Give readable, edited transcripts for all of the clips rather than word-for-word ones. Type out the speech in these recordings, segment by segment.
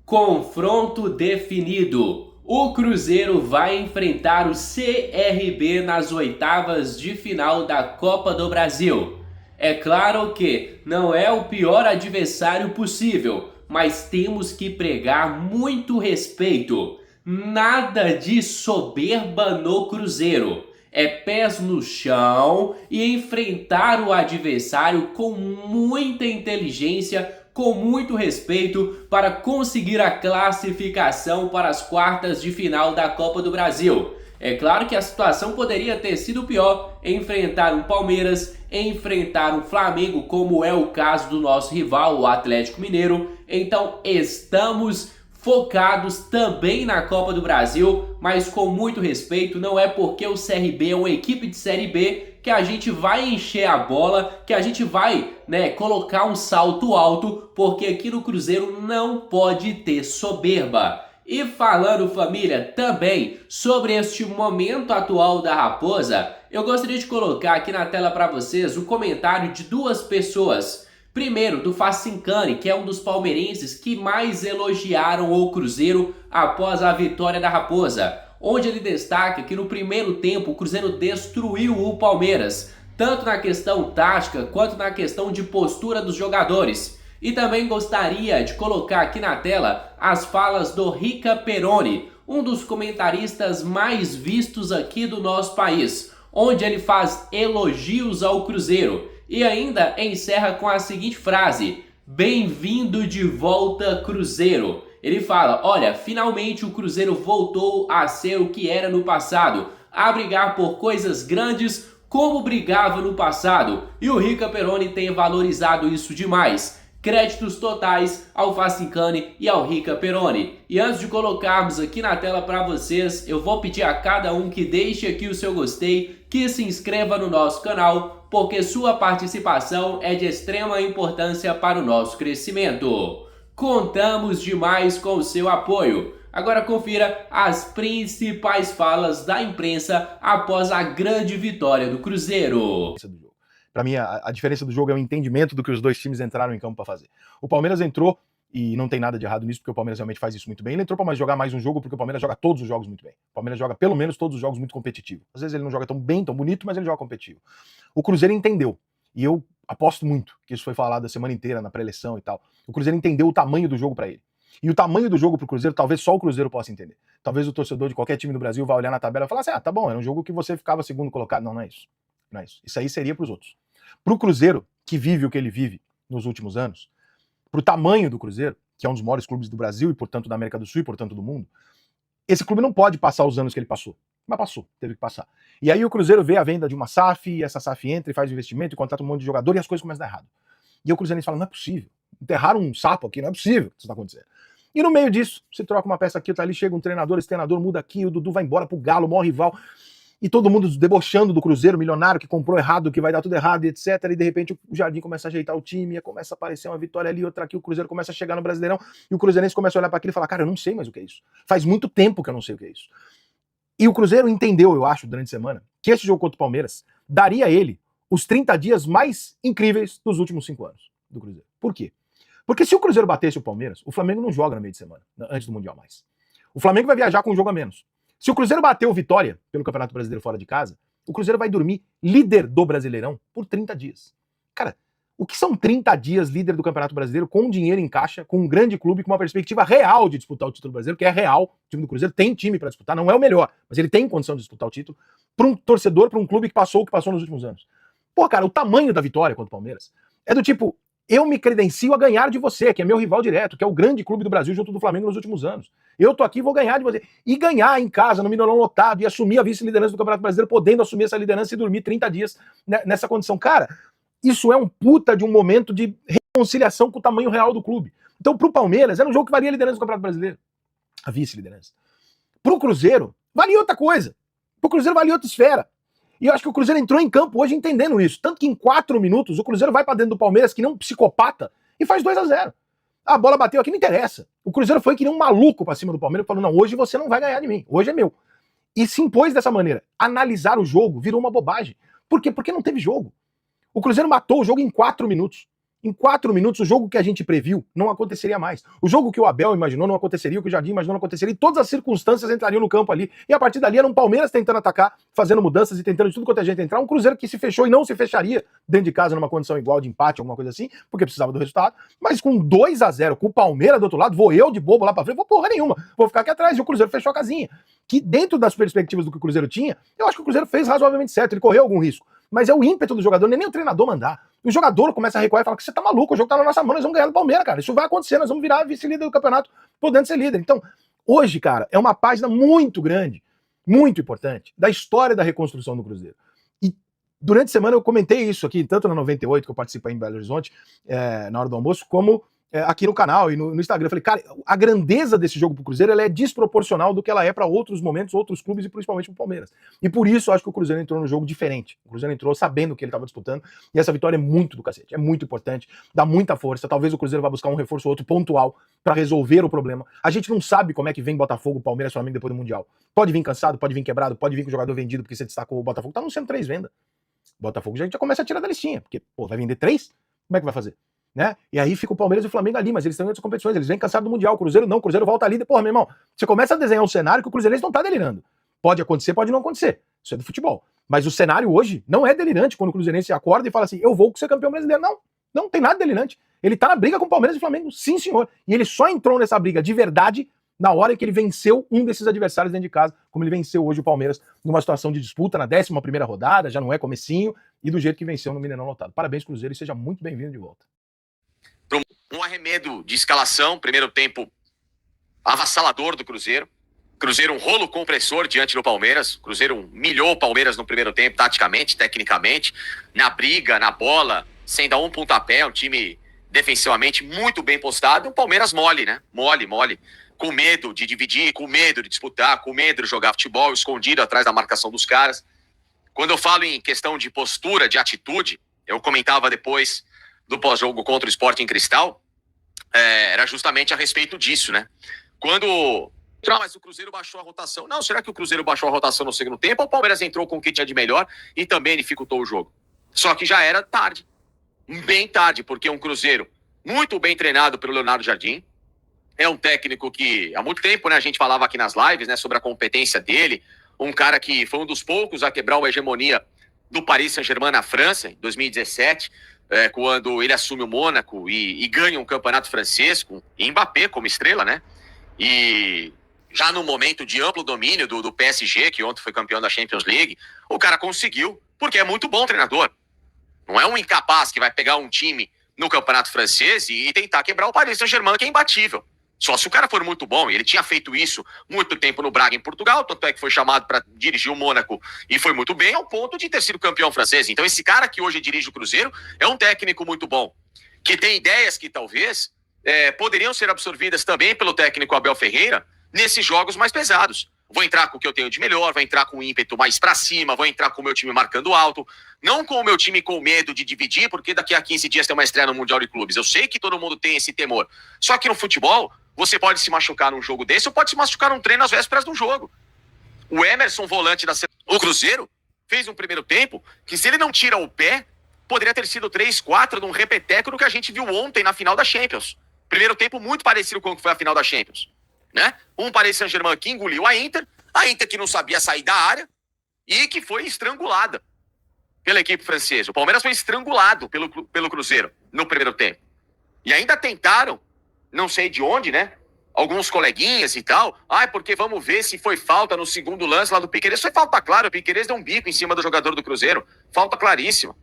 Confronto definido. O Cruzeiro vai enfrentar o CRB nas oitavas de final da Copa do Brasil. É claro que não é o pior adversário possível, mas temos que pregar muito respeito. Nada de soberba no Cruzeiro. É pés no chão e enfrentar o adversário com muita inteligência, com muito respeito, para conseguir a classificação para as quartas de final da Copa do Brasil. É claro que a situação poderia ter sido pior: enfrentar um Palmeiras, enfrentar um Flamengo, como é o caso do nosso rival, o Atlético Mineiro. Então estamos focados também na Copa do Brasil, mas com muito respeito. Não é porque o CRB é uma equipe de Série B que a gente vai encher a bola, que a gente vai, colocar um salto alto, porque aqui no Cruzeiro não pode ter soberba. E falando, família, também sobre este momento atual da Raposa, eu gostaria de colocar aqui na tela para vocês o comentário de duas pessoas. Primeiro, do Facincani, que é um dos palmeirenses que mais elogiaram o Cruzeiro após a vitória da Raposa, onde ele destaca que no primeiro tempo o Cruzeiro destruiu o Palmeiras, tanto na questão tática quanto na questão de postura dos jogadores. E também gostaria de colocar aqui na tela as falas do Rica Peroni, um dos comentaristas mais vistos aqui do nosso país, onde ele faz elogios ao Cruzeiro e ainda encerra com a seguinte frase: "Bem-vindo de volta, Cruzeiro". Ele fala: olha, finalmente o Cruzeiro voltou a ser o que era no passado, a brigar por coisas grandes como brigava no passado. E o Rica Peroni tem valorizado isso demais. Créditos totais ao Facincani e ao Rica Peroni. E antes de colocarmos aqui na tela para vocês, eu vou pedir a cada um que deixe aqui o seu gostei, que se inscreva no nosso canal, porque sua participação é de extrema importância para o nosso crescimento. Contamos demais com o seu apoio. Agora confira as principais falas da imprensa após a grande vitória do Cruzeiro. Para mim, a diferença do jogo é o entendimento do que os dois times entraram em campo para fazer. O Palmeiras entrou, e não tem nada de errado nisso, porque o Palmeiras realmente faz isso muito bem. Ele entrou para jogar mais um jogo, porque o Palmeiras joga todos os jogos muito bem. O Palmeiras joga pelo menos todos os jogos muito competitivo. Às vezes ele não joga tão bem, tão bonito, mas ele joga competitivo. O Cruzeiro entendeu, e eu aposto muito que isso foi falado a semana inteira na pré-eleição e tal. O Cruzeiro entendeu o tamanho do jogo para ele. E o tamanho do jogo pro Cruzeiro, talvez só o Cruzeiro possa entender. Talvez o torcedor de qualquer time do Brasil vá olhar na tabela e falar assim: ah, tá bom, era um jogo que você ficava segundo colocado. Não, não é isso. Não é isso. Isso aí seria pros outros. Pro Cruzeiro, que vive o que ele vive nos últimos anos, pro tamanho do Cruzeiro, que é um dos maiores clubes do Brasil e, portanto, da América do Sul e, portanto, do mundo, esse clube não pode passar os anos que ele passou. Mas passou, teve que passar. E aí o Cruzeiro vê a venda de uma SAF, e essa SAF entra e faz investimento e contrata um monte de jogador e as coisas começam a dar errado. E o Cruzeirense fala: não é possível. Enterraram um sapo aqui, não é possível que isso está acontecendo. E no meio disso, você troca uma peça aqui, outra ali, chega um treinador, esse treinador muda aqui, o Dudu vai embora pro Galo, o maior rival. E todo mundo debochando do Cruzeiro, milionário, que comprou errado, que vai dar tudo errado, etc. E de repente o Jardim começa a ajeitar o time, começa a aparecer uma vitória ali, outra aqui, o Cruzeiro começa a chegar no Brasileirão, e o Cruzeirense começa a olhar para aquilo e falar: cara, eu não sei mais o que é isso. Faz muito tempo que eu não sei o que é isso. E o Cruzeiro entendeu, eu acho, durante a semana, que esse jogo contra o Palmeiras daria a ele os 30 dias mais incríveis dos últimos 5 anos do Cruzeiro. Por quê? Porque se o Cruzeiro batesse o Palmeiras, o Flamengo não joga no meio de semana, antes do Mundial mais. O Flamengo vai viajar com um jogo a menos. Se o Cruzeiro bateu o Vitória pelo Campeonato Brasileiro fora de casa, o Cruzeiro vai dormir líder do Brasileirão por 30 dias. Cara, o que são 30 dias líder do Campeonato Brasileiro com dinheiro em caixa, com um grande clube, com uma perspectiva real de disputar o título brasileiro, que é real. O time do Cruzeiro tem time para disputar, não é o melhor, mas ele tem condição de disputar o título, para um torcedor, para um clube que passou o que passou nos últimos anos. Pô, cara, o tamanho da vitória contra o Palmeiras é do tipo: eu me credencio a ganhar de você, que é meu rival direto, que é o grande clube do Brasil junto do Flamengo nos últimos anos. Eu tô aqui e vou ganhar de você. E ganhar em casa, no Mineirão lotado, e assumir a vice-liderança do Campeonato Brasileiro, podendo assumir essa liderança e dormir 30 dias nessa condição. Cara, isso é um puta de um momento de reconciliação com o tamanho real do clube. Então, pro Palmeiras, era um jogo que valia a liderança do Campeonato Brasileiro. A vice-liderança. Pro Cruzeiro, valia outra coisa. Pro Cruzeiro valia outra esfera. E eu acho que o Cruzeiro entrou em campo hoje entendendo isso. Tanto que em 4 minutos o Cruzeiro vai pra dentro do Palmeiras, que nem um psicopata, e faz 2-0. A bola bateu aqui, não interessa. O Cruzeiro foi que nem um maluco pra cima do Palmeiras, falando: não, hoje você não vai ganhar de mim, hoje é meu. E se impôs dessa maneira. Analisar o jogo virou uma bobagem. Por quê? Porque não teve jogo. O Cruzeiro matou o jogo em 4 minutos. Em 4 minutos, o jogo que a gente previu não aconteceria mais. O jogo que o Abel imaginou não aconteceria, o que o Jardim imaginou não aconteceria, e todas as circunstâncias entrariam no campo ali. E a partir dali era um Palmeiras tentando atacar, fazendo mudanças e tentando de tudo quanto a gente entrar, um Cruzeiro que se fechou e não se fecharia dentro de casa numa condição igual de empate, alguma coisa assim, porque precisava do resultado, mas com 2-0, com o Palmeiras do outro lado, vou eu de bobo lá pra frente, vou porra nenhuma, vou ficar aqui atrás, e o Cruzeiro fechou a casinha. Que dentro das perspectivas do que o Cruzeiro tinha, eu acho que o Cruzeiro fez razoavelmente certo, ele correu algum risco, mas é o ímpeto do jogador, nem o treinador mandar. O jogador começa a recuar e fala que você tá maluco, o jogo tá na nossa mão, nós vamos ganhar do Palmeiras, cara. Isso vai acontecer, nós vamos virar vice-líder do campeonato, podendo ser líder. Então, hoje, cara, é uma página muito grande, muito importante, da história da reconstrução do Cruzeiro. E durante a semana eu comentei isso aqui, tanto na 98, que eu participei em Belo Horizonte, na hora do almoço, como aqui no canal e no Instagram. Eu falei, cara, a grandeza desse jogo pro Cruzeiro ela é desproporcional do que ela é para outros momentos, outros clubes e principalmente pro Palmeiras. E por isso eu acho que o Cruzeiro entrou no jogo diferente. O Cruzeiro entrou sabendo o que ele estava disputando e essa vitória é muito do cacete, é muito importante, dá muita força. Talvez o Cruzeiro vá buscar um reforço ou outro pontual para resolver o problema. A gente não sabe como é que vem Botafogo, Palmeiras, Flamengo depois do Mundial. Pode vir cansado, pode vir quebrado, pode vir com o jogador vendido porque você destacou o Botafogo. Tá anunciando 3 vendas. Botafogo já começa a tirar da listinha, porque, pô, vai vender 3? Como é que vai fazer? Né? E aí fica o Palmeiras e o Flamengo ali, mas eles estão em outras competições, eles vêm cansados do Mundial, o Cruzeiro não, o Cruzeiro volta ali, porra, meu irmão, você começa a desenhar um cenário que o Cruzeirense não tá delirando. Pode acontecer, pode não acontecer, isso é do futebol. Mas o cenário hoje não é delirante quando o Cruzeirense acorda e fala assim, eu vou ser campeão brasileiro. Não tem nada delirante. Ele tá na briga com o Palmeiras e o Flamengo, sim senhor. E ele só entrou nessa briga de verdade na hora em que ele venceu um desses adversários dentro de casa, como ele venceu hoje o Palmeiras numa situação de disputa na 11ª rodada, já não é comecinho, e do jeito que venceu no Mineirão lotado. Parabéns, Cruzeiro, e seja muito bem-vindo de volta. Um arremedo de escalação, primeiro tempo avassalador do Cruzeiro. Cruzeiro um rolo compressor diante do Palmeiras. Cruzeiro humilhou o Palmeiras no primeiro tempo, taticamente, tecnicamente, na briga, na bola, sem dar um pontapé, um time defensivamente muito bem postado. O Palmeiras mole, né? Mole. Com medo de dividir, com medo de disputar, com medo de jogar futebol, escondido atrás da marcação dos caras. Quando eu falo em questão de postura, de atitude, eu comentava depois do pós-jogo contra o Sporting Cristal, era justamente a respeito disso, né? Quando... mas o Cruzeiro baixou a rotação. Não, será que o Cruzeiro baixou a rotação no segundo tempo ou o Palmeiras entrou com o que tinha de melhor e também dificultou o jogo? Só que já era tarde. Bem tarde, porque é um Cruzeiro muito bem treinado pelo Leonardo Jardim. É um técnico que há muito tempo, né, a gente falava aqui nas lives, né, sobre a competência dele. Um cara que foi um dos poucos a quebrar a hegemonia do Paris Saint-Germain na França, em 2017, quando ele assume o Mônaco e ganha um campeonato francês, com Mbappé como estrela, né? E já no momento de amplo domínio do PSG, que ontem foi campeão da Champions League, o cara conseguiu, porque é muito bom treinador. Não é um incapaz que vai pegar um time no campeonato francês e tentar quebrar o Paris Saint-Germain, que é imbatível. Só se o cara for muito bom, e ele tinha feito isso muito tempo no Braga, em Portugal, tanto é que foi chamado para dirigir o Mônaco e foi muito bem, ao ponto de ter sido campeão francês. Então esse cara que hoje dirige o Cruzeiro é um técnico muito bom, que tem ideias que talvez poderiam ser absorvidas também pelo técnico Abel Ferreira nesses jogos mais pesados. Vou entrar com o que eu tenho de melhor, vou entrar com o ímpeto mais pra cima, vou entrar com o meu time marcando alto, não com o meu time com medo de dividir, porque daqui a 15 dias tem uma estreia no Mundial de Clubes. Eu sei que todo mundo tem esse temor. Só que no futebol, você pode se machucar num jogo desse ou pode se machucar num treino às vésperas de um jogo. O Emerson, volante o Cruzeiro, fez um primeiro tempo que, se ele não tira o pé, poderia ter sido 3-4 de um repeteco do que a gente viu ontem na final da Champions. Primeiro tempo muito parecido com o que foi a final da Champions, né? Um Paris Saint-Germain que engoliu a Inter que não sabia sair da área e que foi estrangulada pela equipe francesa. O Palmeiras foi estrangulado pelo Cruzeiro no primeiro tempo. E ainda tentaram, não sei de onde, né? Alguns coleguinhas e tal. Porque vamos ver se foi falta no segundo lance lá do Piquerez. Foi falta clara, o Piquerez deu um bico em cima do jogador do Cruzeiro. Falta claríssima.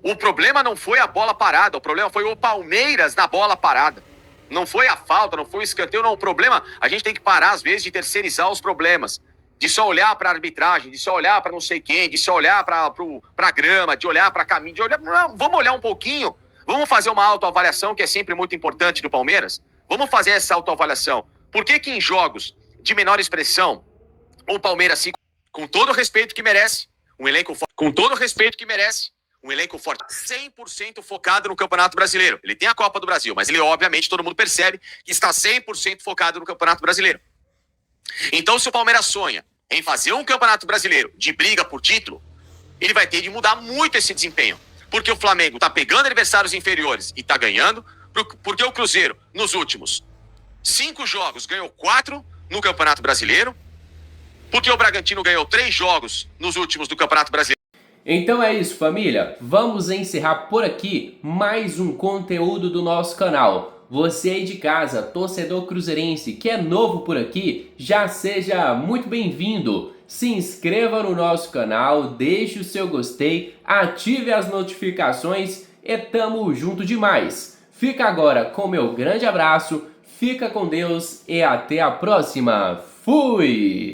O problema não foi a bola parada, o problema foi o Palmeiras na bola parada. Não foi a falta, não foi o escanteio, não. O problema, a gente tem que parar, às vezes, de terceirizar os problemas. De só olhar para a arbitragem, de só olhar para não sei quem, de só olhar para a grama, de olhar para caminho, de olhar... Não, vamos olhar um pouquinho. Vamos fazer uma autoavaliação, que é sempre muito importante do Palmeiras. Vamos fazer essa autoavaliação. Por que em jogos de menor expressão, o Palmeiras, com todo o respeito que merece, um elenco forte, com todo o respeito que merece, um elenco forte, 100% focado no Campeonato Brasileiro. Ele tem a Copa do Brasil, mas ele, obviamente, todo mundo percebe que está 100% focado no Campeonato Brasileiro. Então, se o Palmeiras sonha em fazer um Campeonato Brasileiro de briga por título, ele vai ter de mudar muito esse desempenho. porque o Flamengo tá pegando adversários inferiores e tá ganhando, porque o Cruzeiro, nos últimos 5 jogos, ganhou 4 no Campeonato Brasileiro, porque o Bragantino ganhou 3 jogos nos últimos do Campeonato Brasileiro. Então é isso, família. Vamos encerrar por aqui mais um conteúdo do nosso canal. Você aí de casa, torcedor cruzeirense, que é novo por aqui, já seja muito bem-vindo. Se inscreva no nosso canal, deixe o seu gostei, ative as notificações e tamo junto demais. Fica agora com meu grande abraço, fica com Deus e até a próxima. Fui!